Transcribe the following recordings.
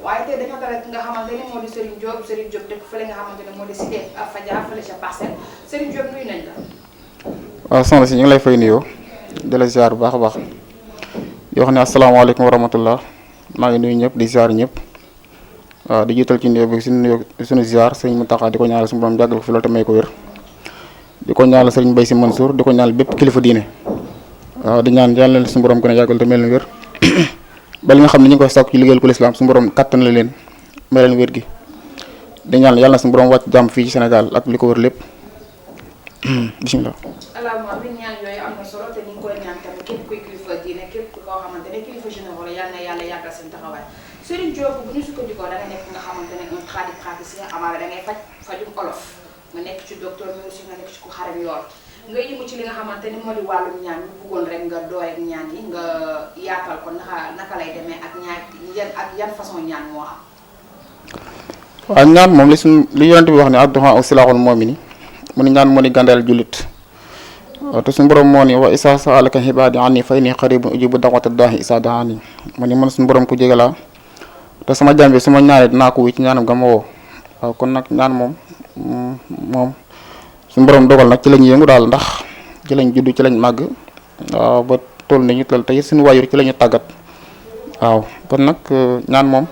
waaye tey dañoo dara nga xamante ne moo di Serigne Diop dëkk fële nga xamante ne moo di Cité Fadia fële ca Parcelles Serigne Diop nuyu nañ la. waaw soxna si ñu ngi lay fay nuyoo di la ziar bu baax a baax di wax ne asalaamaaleykum wa rahmatullah maa ngi nuyu ñëpp di ziar ñëpp waaw di jiital ci nuyoo bi suñu ziar sëñ Mountakha di ko ñaanal suñu borom jàggal ko fi loolu te may ko wér di ko ñaanal sëriñ Mbaye Sy Mansour di ko ñaanal bépp kilifa diine waaw di ñaan yàlla leen suñu borom gën a yàggal te mel ni wér ba li nga xam ne ñu ngi koy sàkku ci liggéeyal ko lislaam suñu borom kattan la leen may leen wér gi di ñaan yàlla na suñu borom wàcc jàmm fii ci Sénégal ak li ko wër lépp bismillah. allahumma bi ñaan yooyu am na solo te ni nga koy ñaan tamit képp kuy kilifa diine képp koo xamante ne kilifa général yal na yàlla yàggal seen taxawaay Serigne Diop bu ñu sukkandikoo da nga nekk nga xamante ne un praticien amaana da ngay fajum olof nga nekk ci docteur mais aussi nga nekk ci ku xaram yoon nga yëngu ci li nga xamante ni moo di wàllum ñaan ñu bëggoon rek nga doy ak ñaan yi nga yaatal ko naka lay demee ak yan façon ñaan moo am. waaw ñaan moom li yonent bi wax ne addu'a silaaxul mu'mini mu ni ñaan moo ni gàndeel jullit te suñu borom moo ni wa isa saalaka ibaadi anni fa inni qaribun ujibu da'wata daa'i isa da'ani mu ni man suñu borom ku jege laa te sama jaam bi su ma ñaanee dinaa ko wuy ci ñaanam ga ma woo waaw kon nag ñaan moom suñu borom dogal nag ci lañu yëngu daal ndax ci lañ judd ci lañ màgg waaw ba toll nañu tal te suñu waajur ci lañu tàggat waaw kon nag ñaan moom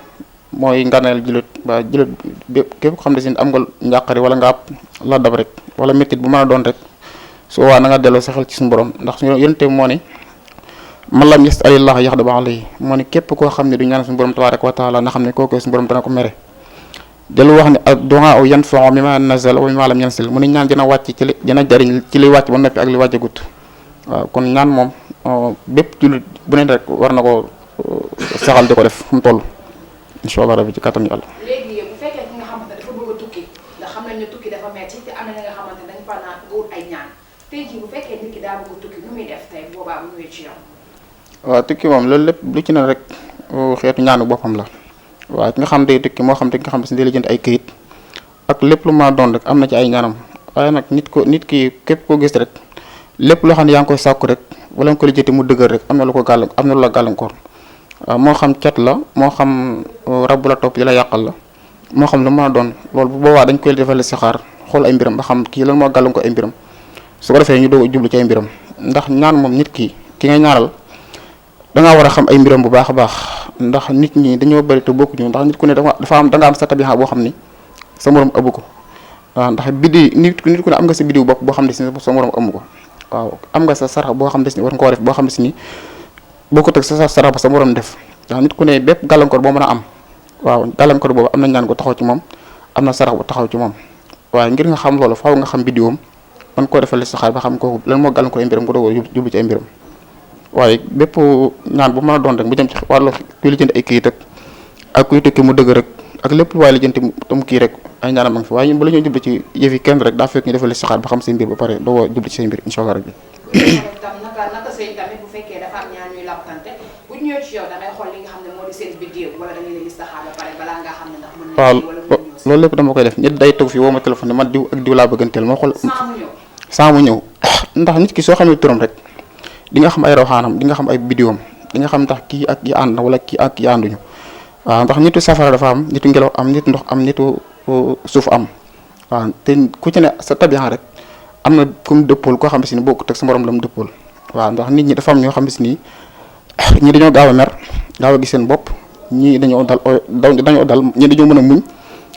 mooy nganeel jullit ba jullit bépp képp xam ne si am nga njàqari wala nga ab la dab rek wala méttit bu mën a doon rek su boobaa na nga delloo sa xel ci suñu borom ndax suñu yonente moo ne man lam yas'alillah yaxdab alayhi moo ne képp koo xam ne du ñaan suñu borom tabaaraka wa taala na xam ne kooku suñu borom dana ko mere dellu wax ne ad-du'a yanfa'u mimma nazala wa mimma lam yanzil mu ne ñaan dina wàcc ci li dina jariñ ci li wàcc ba noppi ak li wàccagut waaw kon ñaan moom bépp jullit bu ne rek war na ko saxal di ko def fu mu toll incha allah rabbi ci kattan yàlla. léegi bu fekkee ki nga xamante dafa bëgg a tukki nga xam nañ ne tukki dafa metti te am na nga xamante dañ fa naan nga wut ay ñaan tey jii bu fekkee nit ki daa bëgg a tukki nu muy def tey boobaa bu ñëwee ci yow. waaw tukki moom loolu lépp lu ci ne rek xeetu ñaanu boppam la waaw ki nga xam day tukki moo xam te nga xam si day la jënd ay këyit ak lépp lu ma doon rek am na ci ay ñaanam waaye nag nit ki képp koo gis rek lépp loo xam ne yaa ngi koy sàkku rek wala nga ko lijjati mu dëgër rek am na lu la gàllankoor waaw moo xam cat la moo xam rab la topp di la yàqal la moo xam lu mën a doon loolu bu boobaa dañ koy defal si xaar xool ay mbiram ba xam kii lan moo gàllankoor ay mbiram su ko defee ñu doog a jublu ci ay mbiram ndax ñaan moom nit ki ngay ñaaral dangaa war a xam ay mbiram bu baax a baax ndax nit ñi dañoo bëri te bokkuñu ndax nit ku ne da nga am sa tabixa boo xam ni sa morom ëbb ko waaw ndax nit ku ne am nga sa bidiw bopp boo xam ne si sa morom ëmm ko waaw am nga sa sarax boo xam ne si war nga koo def boo xam ne si ni boo ko teg sa sarax ba sa morom def ndax nit ku ne bépp gàllankoor boo mën a am waaw gàllankoor boobu am na ñaan ko taxaw ci moom am na sarax bu taxaw ci moom waaye ngir nga xam loolu faaw nga xam bidiwam man koo defal sa xaar ba xam kooku lan moo gàllankoor ay mbiram nga doog a jublu ci ay mbiram waaye bépp ñaan bu mën a doon rek bu jëm ci wàllu kuy lijjanti ay kayit ak kuy tukki mu dëgg rek ak lépp lu waaye lijjanti tam kii rek ay ñaanam a ngi fi waaye ñun bu la ñoo jublu ci yëfi kenn rek daa fekk ñu defal sa xaar ba xam say mbir ba pare doo jublu ci say mbir incha allah rabbi. naka sëy tamit bu fekkee dafa am ñaan ñuy lappante bu ñu ñëw ci yow da ngay xool li nga xam ne moo di seen biddew wala da ngay leen istaxaar ba pare balaa ngaa xam ne ndax mën na waaw loolu lépp dama koy def nit day toog fii woo ma téléphone man diw ak diw laa bëgganteel moo xool sans mu ñëw ndax nit ki soo xamee turam rek di nga xam ay rawxaanam di nga xam ay biddiwam di nga xam ndax kii ak kii ànd na wala kii ak kii ànduñu waaw ndax nitu safara dafa am nitu ngelaw am nitu ndox am nitu suuf am waaw te ku ci ne sa tabixa rek am na ku mu dëppool koo xam ne si ni boo ko teg sa morom la mu dëppool waaw ndax nit ñi dafa am ñoo xam ne si nii ñi dañoo gaaw a mer gaaw a gis seen bopp ñii dañoo dal ñii dañoo mën a muñ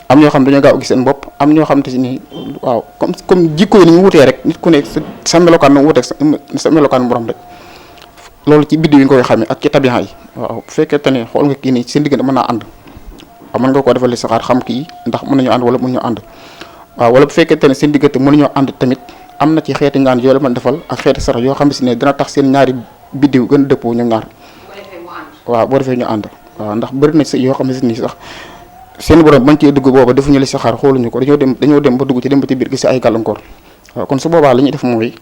am ñoo xam dañoo gaaw a gis seen bopp am ñoo xam te si nii waaw comme jikko yi ni ñu wutee rek nit ku ne sa melokaan na wuteeg sa melokaan borom rek loolu ci biddiw yi nga koy xamee ak ci tabixa yi waaw bu fekkee te ne xool nga kii nii seen diggante mën naa ànd waaw mën nga koo defal li saxaar xam kii ndax mën nañoo ànd wala mën ñoo ànd waaw wala bu fekkee te ne seen diggante mënuñoo ànd tamit am na ci xeeti ñaan yoo la mën defal ak xeeti sarax yoo xam ne si ne dina tax seen ñaari biddiw gën a dëppoo ñoom ñaar waaw boo defee ñu ànd waaw ndax bëri na si yoo xam ne si nii sax seen borom bañ ci dugg booba defuñu li saxaar xooluñu ko dañoo dem ba dugg ci dem ba ci biir gis ay gàllankoor waaw kon su boobaa li ñuy def mooy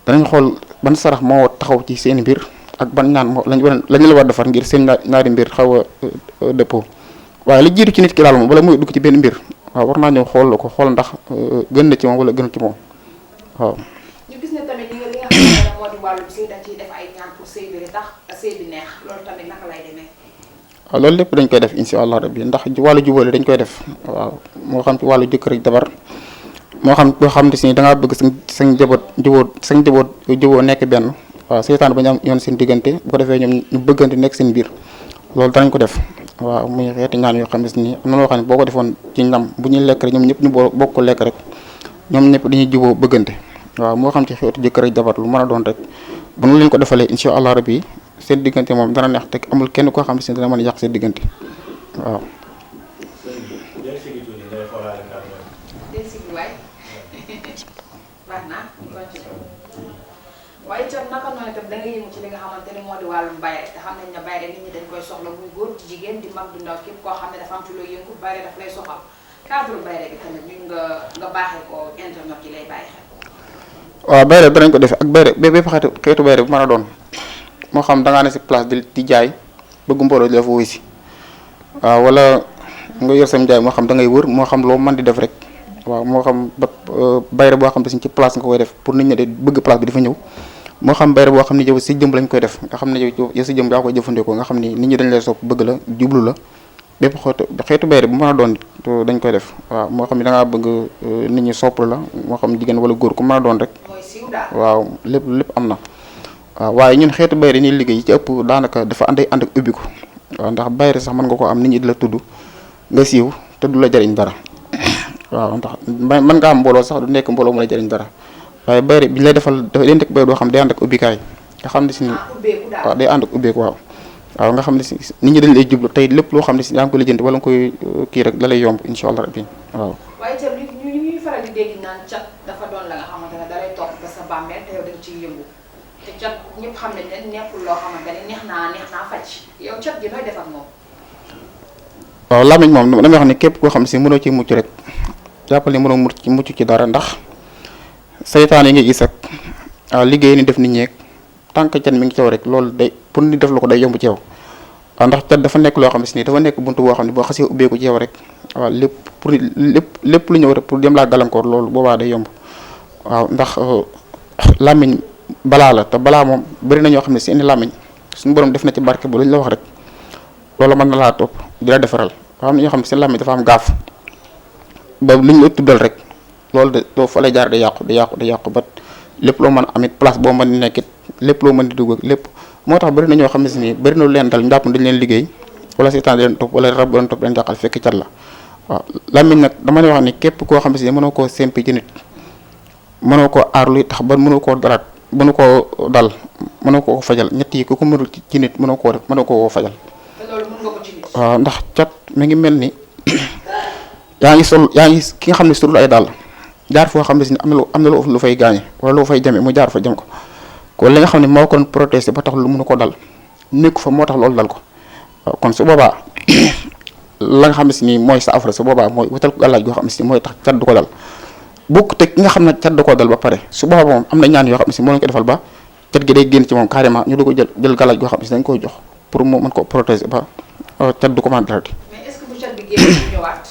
danañ xool ban sarax moo taxaw ci seen mbir ak ban ñaan moo lañu la war defar ngir seen ñaari mbir xaw a dëppoo waaye li jiitu ci nit ki daal moom bala muy dugg ci benn mbir waaw war naa ñëw xool la ko xool ndax gën na ci moom wala gënul ci moom waaw. ñu gis ne tamit li nga xam ne moo di wàllum sëy dañ ciy def ay ñaan pour sëy bi tax sëy bi neex loolu tamit naka lay demee. waaw loolu lépp dañ koy def incha allah rabbi ndax wàllu jubóole dañ koy def waaw moo xam ci wàllu jëkkër ak jabar moo xam koo xam ne si da ngaa bëgg sa njaboot jubóo nekk benn waaw seytaan ba ñu am yoon seen diggante bu ko defee ñoom ñu bëggante nekk seen biir loolu danañ ko def waaw muy xeeti ñaan yoo xam ne si nii am na loo xam ne boo ko defoon ci ñam bu ñuy lekk rek ñoom ñëpp ñu bokk ko lekk rek ñoom ñëpp dañuy jubóo bëggante waaw moo xam ci xeetu jëkkër ak jabar lu mën a doon rek bu nu leen ko defalee incha allah rabbi seen diggante moom dana neex te amul kenn koo xam ne si dana mën a yàq seen diggante waaw. waaye itam naka noonu itam da nga yëngu ci li nga xamante ne moo di wàllum bayre te xam nañ ne bayre nit ñi dañ koy soxla muy góor di jigéen di mag di ndaw képp koo xam ne dafa am ci loo yëngu bayre daf lay soxal cadre bayre bi tamit ñu nga baaxee ko internet yi lay bàyyi xel. waaw bayre danañ ko defee ak bayre bépp xeetu bayre bu mën a doon moo xam da ngaa ne si place di jaay bëgg mbooloo di la fa wuy si waaw wala nga yor sam jaay moo xam da ngay wër moo xam loo mën di def rek waaw moo xam bayre boo xam ne ci place nga koy def pour nit ñi de bëgg place bi dafa ñëw moo xam bayre boo xam ne yow si jëm lañ koy def nga xam ne yow si jëm yaa koy jëfandikoo nga xam ni nit ñi dañ lay sopp bëgg la jublu la bépp xeetu bayre bu mën a doon dañ koy def waaw moo xam ne da ngaa bëgg nit ñi sopp la moo xam jigéen wala góor ku mën a doon rek waaw lépp am na waaw waaye ñun xeetu bayre ni liggéey yi ci ëpp daanaka dafa ànd ak ubbiku waaw ndax bayre sax mën nga ko am nit ñi di la tudd nga siiw te du la jariñ dara waaw ndax mën nga am mbooloo sax du nekk mbooloo mu la jariñ dara waaye bayre bi ñu lay defal dafa leen teg bayre doo xam day ànd ak ubbikaay nga xam ne si ni waaw day ànd ak ubbeeku waaw nga xam ne si nit ñi dañ lay jublu tey lépp loo xam ne si yaa ngi ko lijjanti wala nga koy kii rek da lay yomb incha allah rabbi waaw. waaye itam ñu ñuy faral di dégg naan cat dafa doon la nga xamante ne da lay topp ba sa bàmmeel te yow da nga ciy yëngu te cat ñëpp xam nañ ne nekkul loo xamante ne neex naa faj yow cat gi nooy def ak moom. waaw làmmiñ moom damay wax ne képp koo xam ne si mënoo ci mucc rek jàppal ne mënoo mucc ci dara ndax saytaan yi nga gis ak liggéey ni def nit ñeeg tànk cat mi ngi ci yow rek loolu day pour ni def la ko day yomb ci yow waaw ndax cat dafa nekk loo xam ne si nii dafa nekk buntu boo xam ne boo xasee ubbeeku ci yow rek waaw lépp lu ñëw rek pour dem laa gàllankoor loolu boobaa day yomb waaw ndax làmmiñ balaa la te balaa moom bëri na ñoo xam ne si indi làmmiñ suñu borom def na ci barke bu lu ñu la wax rek loolu mën na laa topp di la defaral waaw am na ñoo xam ne seen làmmiñ dafa am gaaf ba lu ñu la tuddal rek loolu de doo fa lay jaar di yàqu ba lépp loo mën a amit place boo mën di nekkit lépp loo mën di dugg lépp moo tax bëri na ñoo xam ne si nii bëri na lu leen dal ñu jàpp dañ leen liggéey wala seetaan di leen topp wala rab leen topp leen jàqal fekk cat la waaw làmmiñ nag dama lay wax ni képp koo xam ne si mënoo koo sempi ci nit mënoo koo aar luy tax ba mënoo koo dalaat mënu koo dal mënoo koo fajal ñett yi ku ko mënul ci nit mënoo koo fajal waaw ndax cat mi ngi mel ni yaa ngi ki nga xam ne surul ay dàll jaar foo xam ne si am na lu fay gaañe wala lu fay jame mu jaar fa jam ko kon li nga xam ne moo ko protesté ba tax lu mënu ko dal nekku fa moo tax loolu dal ko waaw kon su boobaa la nga xam ne si nii mooy sa afra su boobaa mooy wutal ko gàllaaj goo xam ne si mooy tax cat du ko dal bokk te ki nga xam ne cat du ko dal ba pare su boobaa moom am na ñaan yoo xam ne si moo leen ko defal ba cat gi day génn ci moom carrément ñu du ko jël gàllaaj goo xam ne si dañ koy jox pour mu mën ko protéger ba cat du ko mën a dalati. mais est-ce que bu cat bi génn du ñëwaat.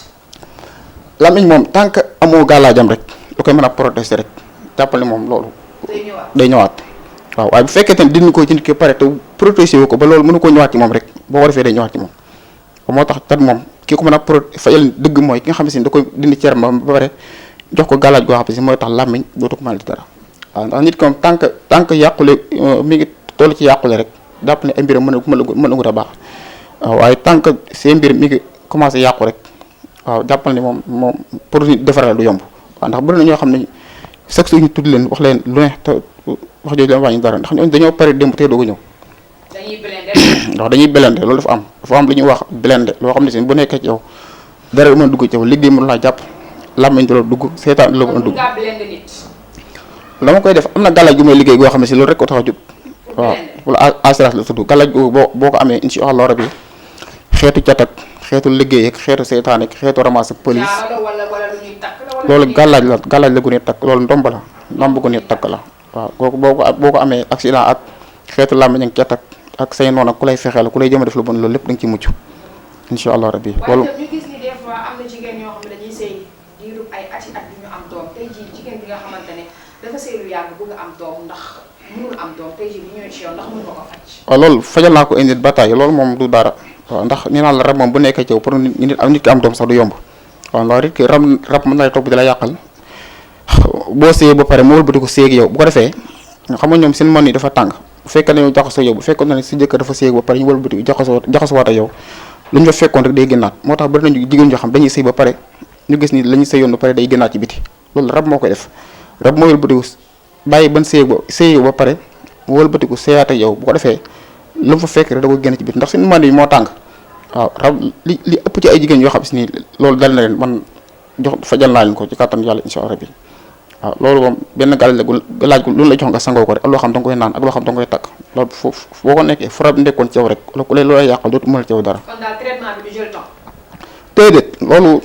làmmiñ moom tant que amoo gàllaajam rek lu koy mën a protéger rek jàppal ne moom loolu. day ñëwaat waaw waaye bu fekkee tamit dindi ko ci nit ki pare te protéger wu ko ba loolu mënu koo ñëwaat ci moom rek boo ko defee day ñëwaat ci moom moo tax cat moom ki ko mën a fajal dëgg mooy ki nga xam ne si da koy dindi ci yaram ba pare jox ko gàllaaj goo xam ne si mooy tax làmmiñ dootu ko mën a di dara waaw ndax nit ki moom tant que yàqule mi ngi toll ci yàqule rek jàpp ne ay mbiram mën a gut a baax waaw waaye tant que seen mbir mi ngi commencé yàqu rek waaw jàppal ne moom pour nit defaral du yomb waaw ndax bëri na ñoo xam ne chaque jour ñu tudd leen wax leen lu ne te wax jooju leen wàññi dara ndax ñooñu dañoo pare démb tey doogu ñëw ndax dañuy belende loolu dafa am lu ñuy wax belende loo xam ne si bu nekkee ci yow dara du mën a dugg ci yow liggéey mënu laa jàpp làmmiñ du la dugg seetaan du la mën a dugg dama koy def am na gàllaaj gu may liggéey goo xam ne si loolu rek ko tax a jóg waaw wala assurance la tudd gàllaaj gu boo ko amee insha Allah rabbi xeetu cat ak xeetu liggéey ak xeetu seetaan ak xeetu ramas ak police loolu gàllaaj la gu ne takk loolu ndomb gu ne takk la waaw kooku boo ko amee accident ak xeetu làmmiñ ak cat ak say noonu ak ku lay fexeel ku lay jëm a def lu bon loolu lépp da nga ci mucc insha Allah rabbi loolu ñu gis ni des fois am na jigéen ñoo xam ne dañuy sëy diiru ay ati at bi ñu am doom tey jii jigéen bi nga xamante ne dafa sëy lu yàgg bëgg am doom ndax mënul am doom tey jii bi ñëwee ci yow ndax mën nga ko faj waaw loolu fajal naa ko indi bataay loolu moom du dara waaw ndax nee naa la rab moom bu nekkee ci yow pour nit ki am doom sax du yomb waaw ndax nit ki rab mën na lay topp di la yàqal boo séyee ba pare mu wëlbati ko séeg yow bu ko defee xam nga ñoom seen mën yi dafa tàng bu fekkee ne ñoo jaxasoo yow bu fekkoon na ne si jëkkër dafa séeg ba pare ñu wëlbati jaxasoo waat ak yow lu ñu fa fekkoon rek day génnaat moo tax bari nañu jigéen ñoo xam dañuy sëy ba pare ñu gis ni la ñuy sëyoon ba pare day génnaat ci biti loolu rab moo koy def rab moo wëlbatiku bàyyi ban séy yow ba pare mu wëlbatiku séyaat ak yow bu ko defee lu mu fa fekk rek da ko génn ci biti ndax seen mën yi moo tàng waaw rab li ëpp ci ay jigéen yoo xam si ni loolu dal na leen man fajal naa leen ko ci kàttan yàlla insha Allah rabbi waaw loolu moom benn galaaj gu lu la jox nga sangoo ko rek ak loo xam da nga koy naan ak loo xam da nga koy takk loolu foofu boo ko nekkee fu rab nekkoon ci yow rek loolu lay yàqal dootu mënal ci yow dara. kon daal traitement bi du jël temps. déedéet loolu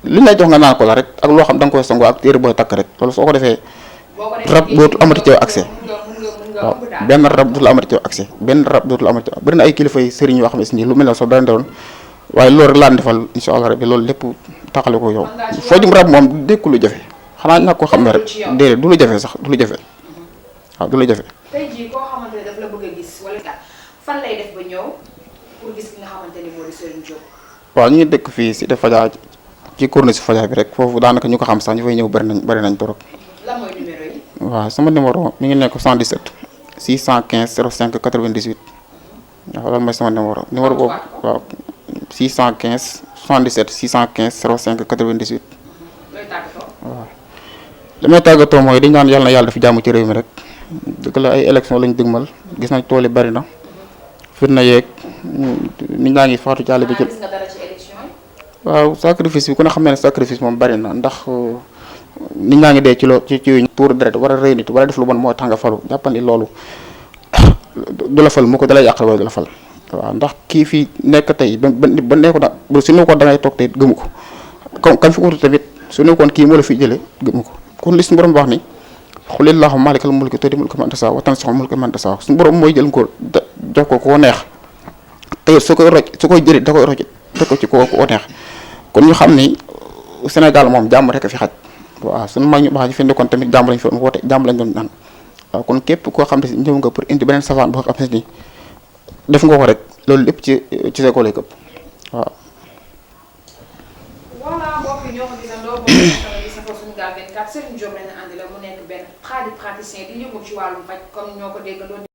li lay jox nga naan ko la rek ak loo xam da nga koy sangoo ak téere booy takk rek loolu soo ko defee rab dootu amati ci yow accès waaw benn rab dootu la amati ci yow accès benn rab dootu la amati ci yow bëri na ay kilifa yi sëriñ yoo xam ne si nii lu mel ne soo dara ndewoon waaye loolu rek laan defal insha Allah rabbi loolu lépp taxale ko yow foo jum rab moom dékku lu jafe xanaa ñàkk ko xam ne rek déedéet du lu jafe sax du lu jafe waaw du lu jafe. tey jii koo xamante ne daf la bëgg a gis wala fan lay def ba ñëw pour gis ki nga xamante ni moo di Serigne Diop. waaw ñu ngi dëkk fii Cité Fadia ci corniche Fadia bi rek foofu daanaka ñu ko xam sax ñu fay ñëw bari nañ trop. lan mooy numéro yi. waaw sama numéro mi ngi nekk 77 615 05 98 waaw loolu mooy sama numéro boobu waaw 615 77 615 05 98. waaw li may tàggatoo mooy di ñaan yàlla na yàlla dafa jàmm ci réew mi rek dëgg la ay élection lañ dëgmal gis nañ tool yi bari na firna yeeg nit ñaa ngi faatu ci àll bi ci waaw sacrifice bi ku ne xam ne sacrifice moom bari na ndax nit ñaa ngi dee ci tuur deret war a rëy nit wala def lu bon moo tax nga falu jàppandi loolu du la fal mu ko dalay yàqal wala du la fal waaw ndax kii fii nekk tey ba nekko da su ne ko da ngay toog te gëmu ko comme kam fi ko tamit su nekkoon kii moo la fi jëlee gëmu ko kon li suñu borom wax ni xulillaahu maalikal mulki tuuti mulki man tasaa wa tanzi'ul mulka mimman tasaa suñu borom mooy jël ko jox ko koo neex te su koy jëlee da koy rocc teg ko ci koo neex kon ñu xam ni Sénégal moom jàmm rek a fi xaj waaw suñu mag ñu baax ñu fi nekkoon tamit jàmm lañ fi woote jàmm lañ doon naan waaw kon képp koo xam ne ñëw nga pour indi beneen safaan boo xam ne ni def nga ko rek loolu lépp ci sa ko lay këpp waaw. Sunugal 24 Serigne Diop lañu àndi la mu nekk benn praticien di yëngu ci wàllum faj comme ñoo ko déggandoo